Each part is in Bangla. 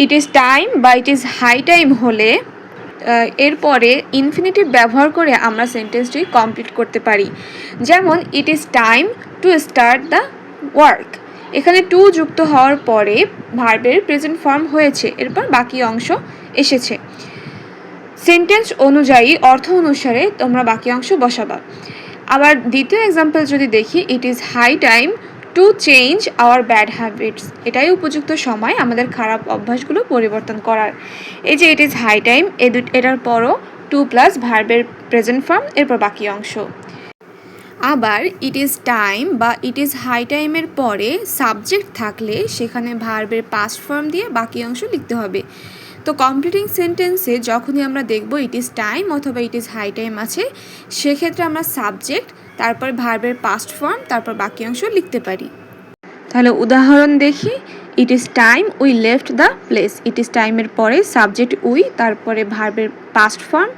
ইট ইজ টাইম বা ইট ইজ হাই টাইম হলে এরপরে ইনফিনিটিভ ব্যবহার করে আমরা সেন্টেন্সটি কমপ্লিট করতে পারি। যেমন it is time to start the work, এখানে টু যুক্ত হওয়ার পরে ভার্বের প্রেজেন্ট ফর্ম হয়েছে, এরপর বাকি অংশ এসেছে। সেন্টেন্স অনুযায়ী অর্থ অনুসারে তোমরা বাকি অংশ বসাবা। আবার দ্বিতীয় এক্সাম্পল যদি দেখি, it is high time to change our bad habits, এটাই উপযুক্ত সময় আমাদের খারাপ অভ্যাসগুলো পরিবর্তন করার। এই যে ইট ইজ হাই টাইম, এটার পরও টু প্লাস ভার্বের প্রেজেন্ট ফর্ম, এরপর বাকি অংশ। আবার ইট ইজ টাইম বা ইট ইজ হাই টাইমের পরে সাবজেক্ট থাকলে সেখানে ভার্বের পাস্ট ফর্ম দিয়ে বাকি অংশ লিখতে হবে। তো কমপ্লিটিং সেন্টেন্সে যখনই আমরা দেখব ইট ইজ টাইম অথবা ইট ইজ হাই টাইম আছে, সেক্ষেত্রে আমরা সাবজেক্ট, তারপর ভার্বের পাস্ট ফর্ম, তারপর বাকি অংশ লিখতে পারি। তাহলে উদাহরণ দেখি, it is time we left the place, it is টাইমের পরে সাবজেক্ট উই, তারপরে ভার্বের পাস্ট ফর্ম,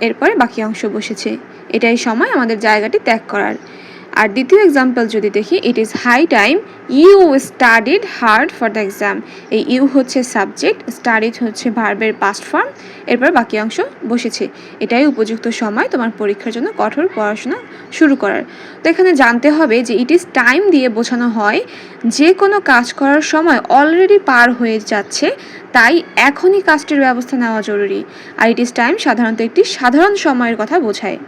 এরপরে বাকি অংশ বসেছে, এটাই সময় আমাদের জায়গাটি ত্যাগ করার। আর দ্বিতীয় এক্সাম্পল যদি দেখি, it is high time you studied hard for the exam, এই ইউ হচ্ছে সাবজেক্ট, স্টাডিড হচ্ছে ভার্বের পাস্ট ফর্ম, এরপর বাকি অংশ বসেছে, এটাই উপযুক্ত সময় তোমার পরীক্ষার জন্য কঠোর পড়াশোনা শুরু করার। তো এখানে জানতে হবে যে ইট ইজ টাইম দিয়ে বোঝানো হয় যে কোনো কাজ করার সময় অলরেডি পার হয়ে যাচ্ছে, তাই এখনই কাজটির ব্যবস্থা নেওয়া জরুরি। আর ইট ইজ টাইম সাধারণত একটি সাধারণ সময়ের কথা বোঝায়।